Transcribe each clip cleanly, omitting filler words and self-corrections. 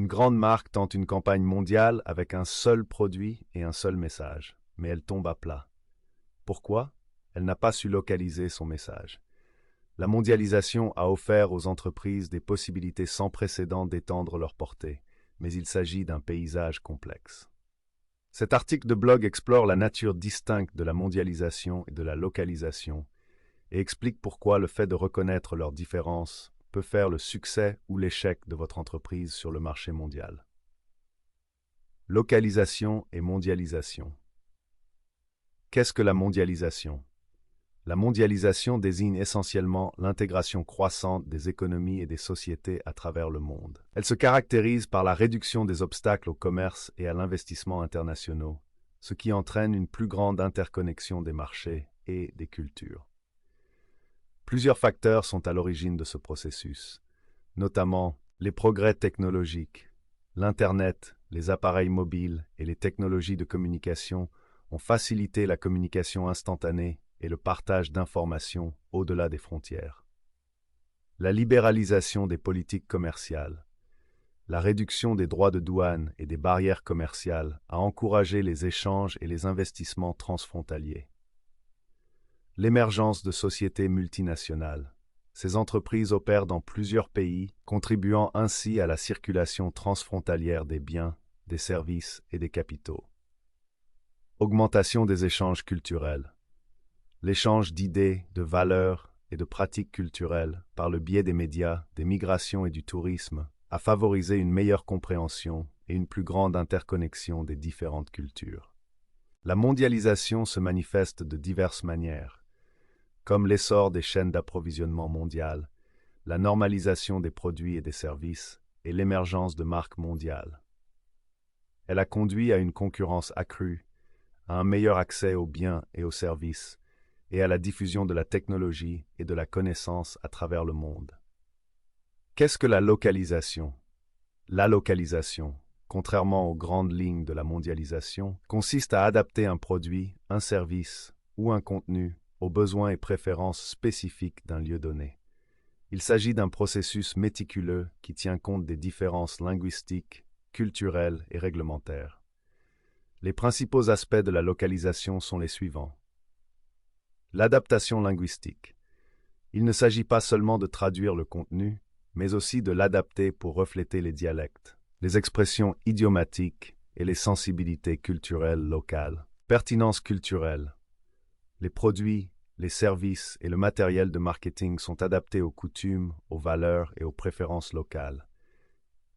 Une grande marque tente une campagne mondiale avec un seul produit et un seul message, mais elle tombe à plat. Pourquoi? Elle n'a pas su localiser son message. La mondialisation a offert aux entreprises des possibilités sans précédent d'étendre leur portée, mais il s'agit d'un paysage complexe. Cet article de blog explore la nature distincte de la mondialisation et de la localisation et explique pourquoi le fait de reconnaître leurs différences peut faire le succès ou l'échec de votre entreprise sur le marché mondial. Localisation et mondialisation. Qu'est-ce que la mondialisation? La mondialisation désigne essentiellement l'intégration croissante des économies et des sociétés à travers le monde. Elle se caractérise par la réduction des obstacles au commerce et à l'investissement internationaux, ce qui entraîne une plus grande interconnexion des marchés et des cultures. Plusieurs facteurs sont à l'origine de ce processus, notamment les progrès technologiques. L'Internet, les appareils mobiles et les technologies de communication ont facilité la communication instantanée et le partage d'informations au-delà des frontières. La libéralisation des politiques commerciales. La réduction des droits de douane et des barrières commerciales a encouragé les échanges et les investissements transfrontaliers. L'émergence de sociétés multinationales. Ces entreprises opèrent dans plusieurs pays, contribuant ainsi à la circulation transfrontalière des biens, des services et des capitaux. Augmentation des échanges culturels. L'échange d'idées, de valeurs et de pratiques culturelles par le biais des médias, des migrations et du tourisme a favorisé une meilleure compréhension et une plus grande interconnexion des différentes cultures. La mondialisation se manifeste de diverses manières, comme l'essor des chaînes d'approvisionnement mondiales, la normalisation des produits et des services et l'émergence de marques mondiales. Elle a conduit à une concurrence accrue, à un meilleur accès aux biens et aux services, et à la diffusion de la technologie et de la connaissance à travers le monde. Qu'est-ce que la localisation? La localisation, contrairement aux grandes lignes de la mondialisation, consiste à adapter un produit, un service ou un contenu aux besoins et préférences spécifiques d'un lieu donné. Il s'agit d'un processus méticuleux qui tient compte des différences linguistiques, culturelles et réglementaires. Les principaux aspects de la localisation sont les suivants. L'adaptation linguistique. Il ne s'agit pas seulement de traduire le contenu, mais aussi de l'adapter pour refléter les dialectes, les expressions idiomatiques et les sensibilités culturelles locales. Pertinence culturelle. Les produits, les services et le matériel de marketing sont adaptés aux coutumes, aux valeurs et aux préférences locales.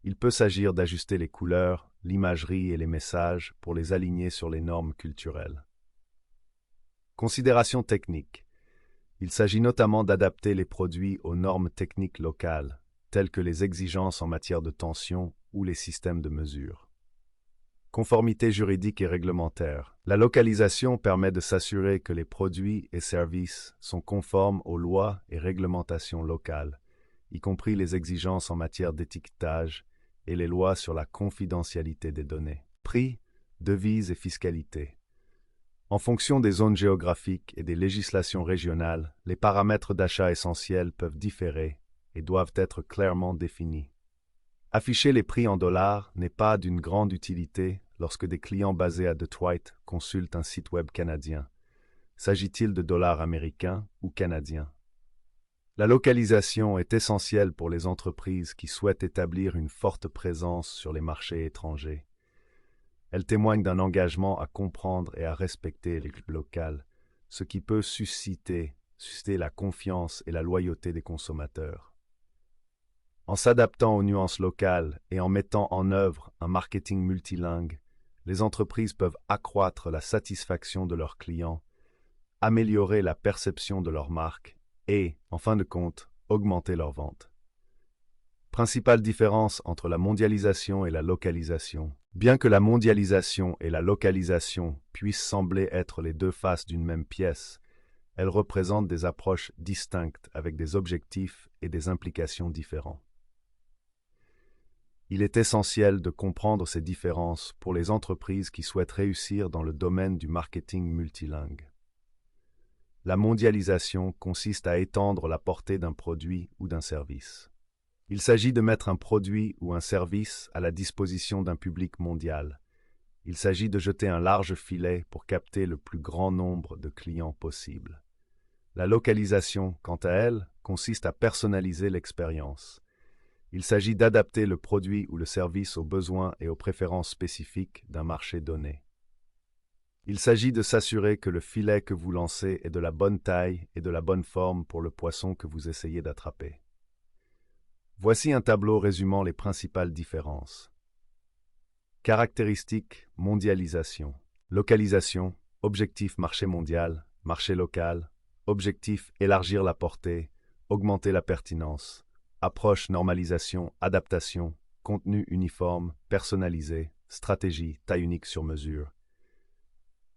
Il peut s'agir d'ajuster les couleurs, l'imagerie et les messages pour les aligner sur les normes culturelles. Considérations techniques. Il s'agit notamment d'adapter les produits aux normes techniques locales, telles que les exigences en matière de tension ou les systèmes de mesure. Conformité juridique et réglementaire. La localisation permet de s'assurer que les produits et services sont conformes aux lois et réglementations locales, y compris les exigences en matière d'étiquetage et les lois sur la confidentialité des données. Prix, devises et fiscalité. En fonction des zones géographiques et des législations régionales, les paramètres d'achat essentiels peuvent différer et doivent être clairement définis. Afficher les prix en dollars n'est pas d'une grande utilité lorsque des clients basés à Detroit consultent un site web canadien. S'agit-il de dollars américains ou canadiens? La localisation est essentielle pour les entreprises qui souhaitent établir une forte présence sur les marchés étrangers. Elle témoigne d'un engagement à comprendre et à respecter les cultures locales, ce qui peut susciter la confiance et la loyauté des consommateurs. En s'adaptant aux nuances locales et en mettant en œuvre un marketing multilingue, les entreprises peuvent accroître la satisfaction de leurs clients, améliorer la perception de leur marque et, en fin de compte, augmenter leurs ventes. Principale différence entre la mondialisation et la localisation. Bien que la mondialisation et la localisation puissent sembler être les deux faces d'une même pièce, elles représentent des approches distinctes avec des objectifs et des implications différents. Il est essentiel de comprendre ces différences pour les entreprises qui souhaitent réussir dans le domaine du marketing multilingue. La mondialisation consiste à étendre la portée d'un produit ou d'un service. Il s'agit de mettre un produit ou un service à la disposition d'un public mondial. Il s'agit de jeter un large filet pour capter le plus grand nombre de clients possible. La localisation, quant à elle, consiste à personnaliser l'expérience. Il s'agit d'adapter le produit ou le service aux besoins et aux préférences spécifiques d'un marché donné. Il s'agit de s'assurer que le filet que vous lancez est de la bonne taille et de la bonne forme pour le poisson que vous essayez d'attraper. Voici un tableau résumant les principales différences. Caractéristiques, mondialisation. Localisation, objectif marché mondial, marché local. Objectif, élargir la portée, augmenter la pertinence. Approche, normalisation, adaptation, contenu uniforme, personnalisé, stratégie, taille unique sur mesure.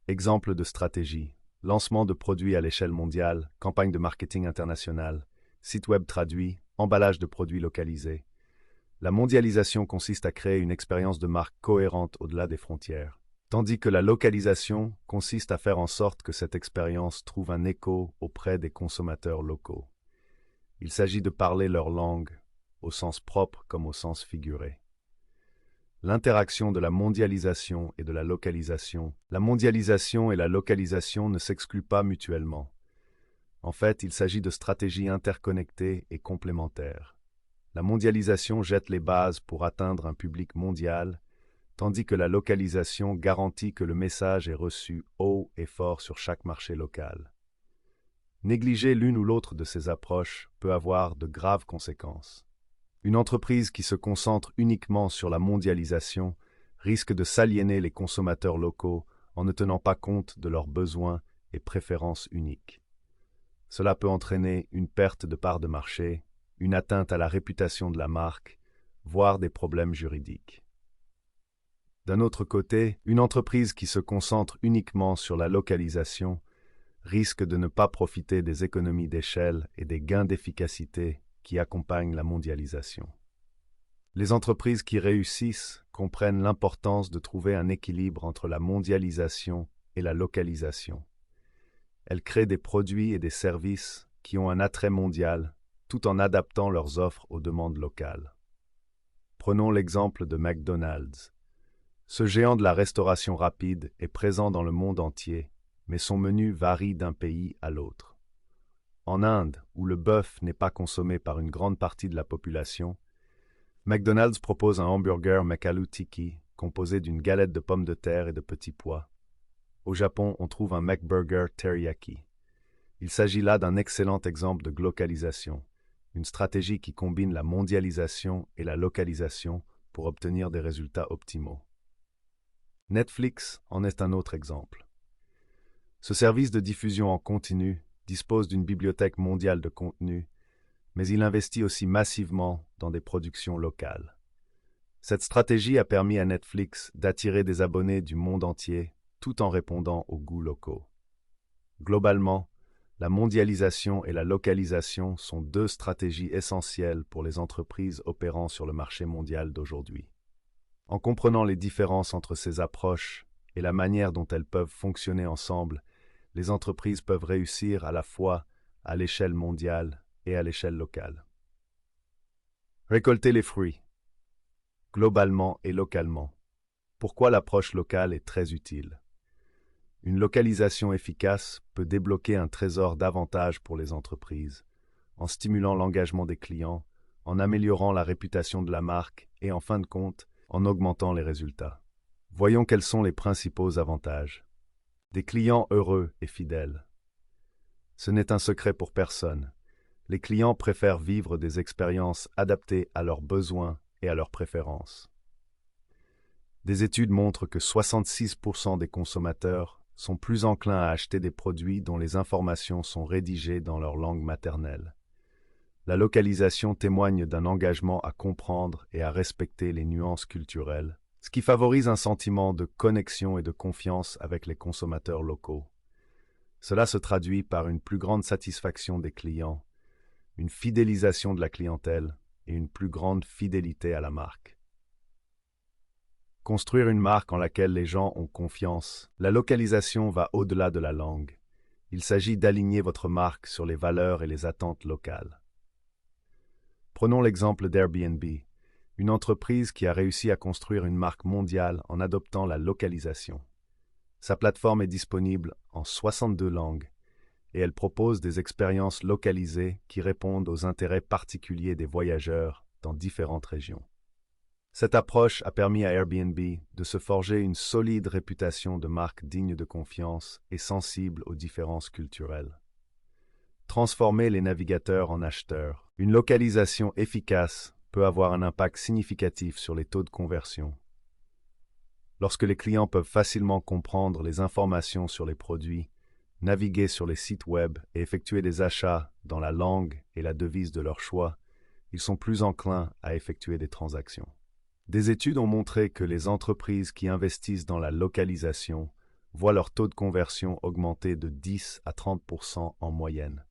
Exemple de stratégie. Lancement de produits à l'échelle mondiale, campagne de marketing internationale, site web traduit, emballage de produits localisés. La mondialisation consiste à créer une expérience de marque cohérente au-delà des frontières, tandis que la localisation consiste à faire en sorte que cette expérience trouve un écho auprès des consommateurs locaux. Il s'agit de parler leur langue, au sens propre comme au sens figuré. L'interaction de la mondialisation et de la localisation. La mondialisation et la localisation ne s'excluent pas mutuellement. En fait, il s'agit de stratégies interconnectées et complémentaires. La mondialisation jette les bases pour atteindre un public mondial, tandis que la localisation garantit que le message est reçu haut et fort sur chaque marché local. Négliger l'une ou l'autre de ces approches peut avoir de graves conséquences. Une entreprise qui se concentre uniquement sur la mondialisation risque de s'aliéner les consommateurs locaux en ne tenant pas compte de leurs besoins et préférences uniques. Cela peut entraîner une perte de part de marché, une atteinte à la réputation de la marque, voire des problèmes juridiques. D'un autre côté, une entreprise qui se concentre uniquement sur la localisation risque de ne pas profiter des économies d'échelle et des gains d'efficacité qui accompagnent la mondialisation. Les entreprises qui réussissent comprennent l'importance de trouver un équilibre entre la mondialisation et la localisation. Elles créent des produits et des services qui ont un attrait mondial, tout en adaptant leurs offres aux demandes locales. Prenons l'exemple de McDonald's. Ce géant de la restauration rapide est présent dans le monde entier, mais son menu varie d'un pays à l'autre. En Inde, où le bœuf n'est pas consommé par une grande partie de la population, McDonald's propose un hamburger McAloo Tikki composé d'une galette de pommes de terre et de petits pois. Au Japon, on trouve un McBurger Teriyaki. Il s'agit là d'un excellent exemple de glocalisation, une stratégie qui combine la mondialisation et la localisation pour obtenir des résultats optimaux. Netflix en est un autre exemple. Ce service de diffusion en continu dispose d'une bibliothèque mondiale de contenu, mais il investit aussi massivement dans des productions locales. Cette stratégie a permis à Netflix d'attirer des abonnés du monde entier tout en répondant aux goûts locaux. Globalement, la mondialisation et la localisation sont deux stratégies essentielles pour les entreprises opérant sur le marché mondial d'aujourd'hui. En comprenant les différences entre ces approches et la manière dont elles peuvent fonctionner ensemble, les entreprises peuvent réussir à la fois à l'échelle mondiale et à l'échelle locale. Récolter les fruits, globalement et localement. Pourquoi l'approche locale est très utile? Une localisation efficace peut débloquer un trésor d'avantages pour les entreprises, en stimulant l'engagement des clients, en améliorant la réputation de la marque et, en fin de compte, en augmentant les résultats. Voyons quels sont les principaux avantages. Des clients heureux et fidèles. Ce n'est un secret pour personne. Les clients préfèrent vivre des expériences adaptées à leurs besoins et à leurs préférences. Des études montrent que 66% des consommateurs sont plus enclins à acheter des produits dont les informations sont rédigées dans leur langue maternelle. La localisation témoigne d'un engagement à comprendre et à respecter les nuances culturelles, ce qui favorise un sentiment de connexion et de confiance avec les consommateurs locaux. Cela se traduit par une plus grande satisfaction des clients, une fidélisation de la clientèle et une plus grande fidélité à la marque. Construire une marque en laquelle les gens ont confiance. La localisation va au-delà de la langue. Il s'agit d'aligner votre marque sur les valeurs et les attentes locales. Prenons l'exemple d'Airbnb, une entreprise qui a réussi à construire une marque mondiale en adoptant la localisation. Sa plateforme est disponible en 62 langues et elle propose des expériences localisées qui répondent aux intérêts particuliers des voyageurs dans différentes régions. Cette approche a permis à Airbnb de se forger une solide réputation de marque digne de confiance et sensible aux différences culturelles. Transformer les navigateurs en acheteurs. Une localisation efficace peut avoir un impact significatif sur les taux de conversion. Lorsque les clients peuvent facilement comprendre les informations sur les produits, naviguer sur les sites web et effectuer des achats dans la langue et la devise de leur choix, ils sont plus enclins à effectuer des transactions. Des études ont montré que les entreprises qui investissent dans la localisation voient leur taux de conversion augmenter de 10 à 30% en moyenne.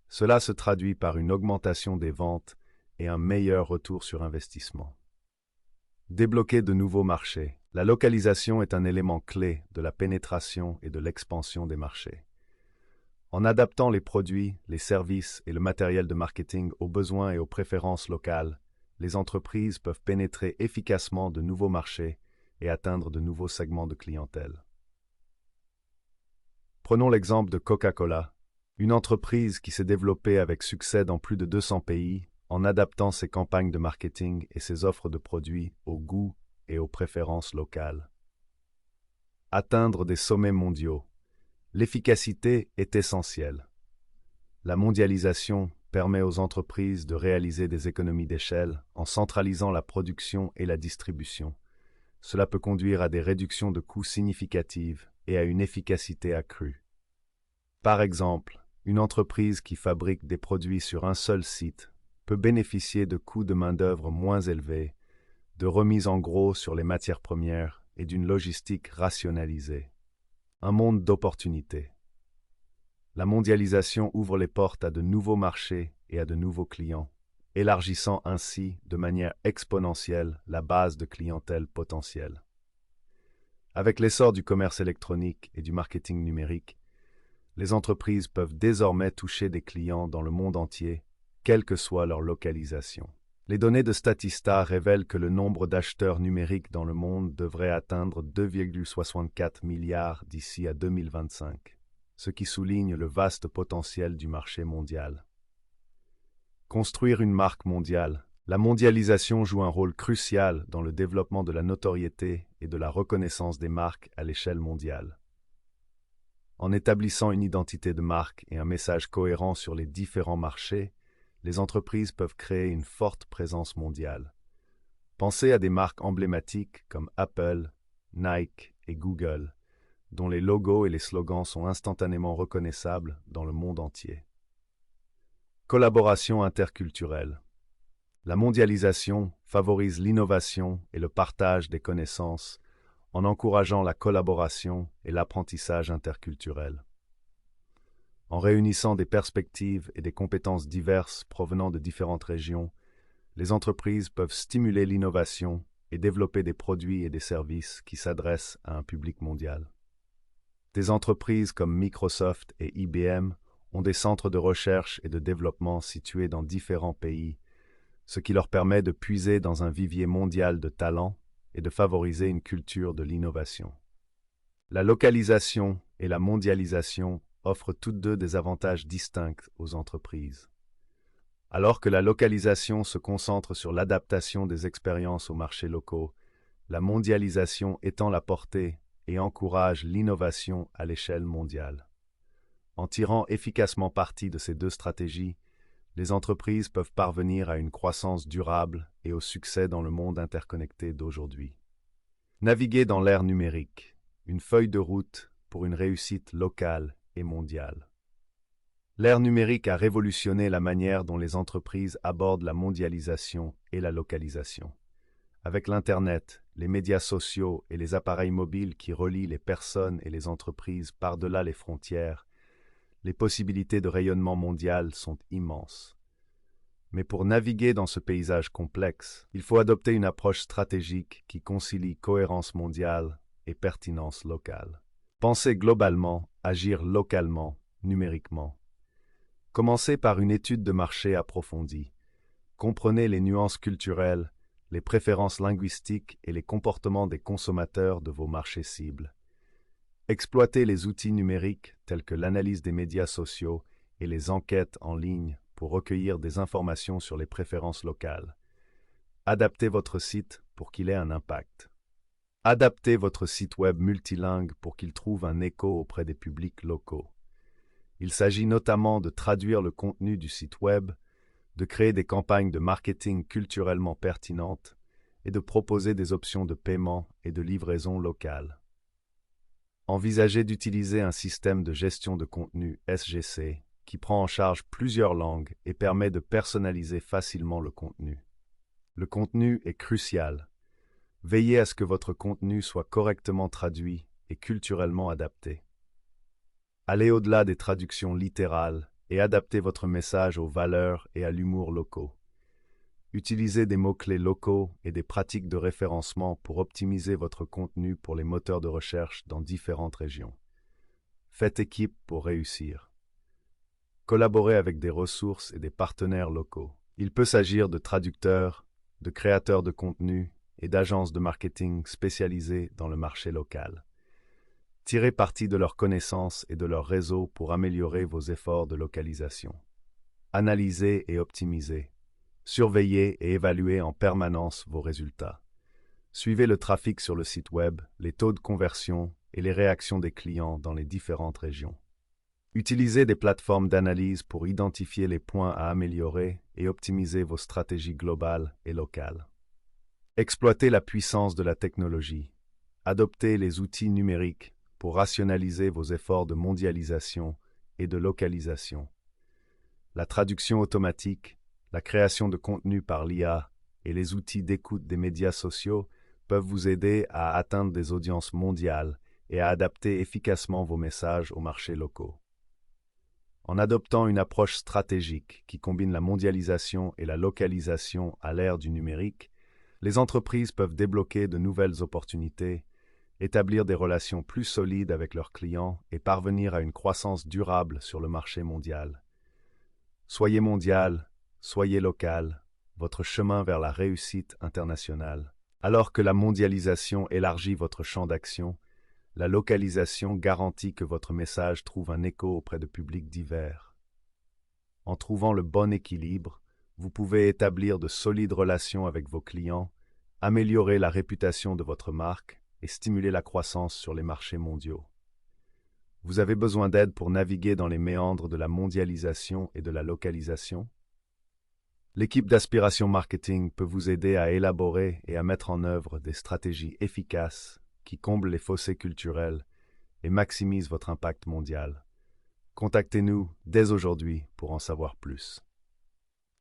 Cela se traduit par une augmentation des ventes et un meilleur retour sur investissement. Débloquer de nouveaux marchés. La localisation est un élément clé de la pénétration et de l'expansion des marchés. En adaptant les produits, les services et le matériel de marketing aux besoins et aux préférences locales, les entreprises peuvent pénétrer efficacement de nouveaux marchés et atteindre de nouveaux segments de clientèle. Prenons l'exemple de Coca-Cola, une entreprise qui s'est développée avec succès dans plus de 200 pays en adaptant ses campagnes de marketing et ses offres de produits aux goûts et aux préférences locales. Atteindre des sommets mondiaux. L'efficacité est essentielle. La mondialisation permet aux entreprises de réaliser des économies d'échelle en centralisant la production et la distribution. Cela peut conduire à des réductions de coûts significatives et à une efficacité accrue. Par exemple, une entreprise qui fabrique des produits sur un seul site peut bénéficier de coûts de main-d'œuvre moins élevés, de remises en gros sur les matières premières et d'une logistique rationalisée. Un monde d'opportunités. La mondialisation ouvre les portes à de nouveaux marchés et à de nouveaux clients, élargissant ainsi de manière exponentielle la base de clientèle potentielle. Avec l'essor du commerce électronique et du marketing numérique, les entreprises peuvent désormais toucher des clients dans le monde entier, quelle que soit leur localisation. Les données de Statista révèlent que le nombre d'acheteurs numériques dans le monde devrait atteindre 2,64 milliards d'ici à 2025, ce qui souligne le vaste potentiel du marché mondial. Construire une marque mondiale. La mondialisation joue un rôle crucial dans le développement de la notoriété et de la reconnaissance des marques à l'échelle mondiale. En établissant une identité de marque et un message cohérent sur les différents marchés, les entreprises peuvent créer une forte présence mondiale. Pensez à des marques emblématiques comme Apple, Nike et Google, dont les logos et les slogans sont instantanément reconnaissables dans le monde entier. Collaboration interculturelle. La mondialisation favorise l'innovation et le partage des connaissances en encourageant la collaboration et l'apprentissage interculturel. En réunissant des perspectives et des compétences diverses provenant de différentes régions, les entreprises peuvent stimuler l'innovation et développer des produits et des services qui s'adressent à un public mondial. Des entreprises comme Microsoft et IBM ont des centres de recherche et de développement situés dans différents pays, ce qui leur permet de puiser dans un vivier mondial de talents et de favoriser une culture de l'innovation. La localisation et la mondialisation offrent toutes deux des avantages distincts aux entreprises. Alors que la localisation se concentre sur l'adaptation des expériences aux marchés locaux, la mondialisation étend la portée et encourage l'innovation à l'échelle mondiale. En tirant efficacement parti de ces deux stratégies, les entreprises peuvent parvenir à une croissance durable et au succès dans le monde interconnecté d'aujourd'hui. Naviguer dans l'ère numérique, une feuille de route pour une réussite locale et mondiale. L'ère numérique a révolutionné la manière dont les entreprises abordent la mondialisation et la localisation. Avec l'Internet, les médias sociaux et les appareils mobiles qui relient les personnes et les entreprises par-delà les frontières, les possibilités de rayonnement mondial sont immenses. Mais pour naviguer dans ce paysage complexe, il faut adopter une approche stratégique qui concilie cohérence mondiale et pertinence locale. Penser globalement, agir localement, numériquement. Commencez par une étude de marché approfondie. Comprenez les nuances culturelles, les préférences linguistiques et les comportements des consommateurs de vos marchés cibles. Exploitez les outils numériques tels que l'analyse des médias sociaux et les enquêtes en ligne pour recueillir des informations sur les préférences locales. Adaptez votre site pour qu'il ait un impact. Adaptez votre site web multilingue pour qu'il trouve un écho auprès des publics locaux. Il s'agit notamment de traduire le contenu du site web, de créer des campagnes de marketing culturellement pertinentes et de proposer des options de paiement et de livraison locale. Envisagez d'utiliser un système de gestion de contenu SGC qui prend en charge plusieurs langues et permet de personnaliser facilement le contenu. Le contenu est crucial. Veillez à ce que votre contenu soit correctement traduit et culturellement adapté. Allez au-delà des traductions littérales et adaptez votre message aux valeurs et à l'humour locaux. Utilisez des mots-clés locaux et des pratiques de référencement pour optimiser votre contenu pour les moteurs de recherche dans différentes régions. Faites équipe pour réussir. Collaborez avec des ressources et des partenaires locaux. Il peut s'agir de traducteurs, de créateurs de contenu et d'agences de marketing spécialisées dans le marché local. Tirez parti de leurs connaissances et de leur réseau pour améliorer vos efforts de localisation. Analysez et optimisez. Surveillez et évaluez en permanence vos résultats. Suivez le trafic sur le site web, les taux de conversion et les réactions des clients dans les différentes régions. Utilisez des plateformes d'analyse pour identifier les points à améliorer et optimiser vos stratégies globales et locales. Exploitez la puissance de la technologie. Adoptez les outils numériques pour rationaliser vos efforts de mondialisation et de localisation. La traduction automatique, la création de contenu par l'IA et les outils d'écoute des médias sociaux peuvent vous aider à atteindre des audiences mondiales et à adapter efficacement vos messages aux marchés locaux. En adoptant une approche stratégique qui combine la mondialisation et la localisation à l'ère du numérique, les entreprises peuvent débloquer de nouvelles opportunités, établir des relations plus solides avec leurs clients et parvenir à une croissance durable sur le marché mondial. Soyez mondial, soyez local, votre chemin vers la réussite internationale. Alors que la mondialisation élargit votre champ d'action, la localisation garantit que votre message trouve un écho auprès de publics divers. En trouvant le bon équilibre, vous pouvez établir de solides relations avec vos clients, améliorer la réputation de votre marque et stimuler la croissance sur les marchés mondiaux. Vous avez besoin d'aide pour naviguer dans les méandres de la mondialisation et de la localisation? L'équipe d'Aspiration Marketing peut vous aider à élaborer et à mettre en œuvre des stratégies efficaces qui comblent les fossés culturels et maximisent votre impact mondial. Contactez-nous dès aujourd'hui pour en savoir plus.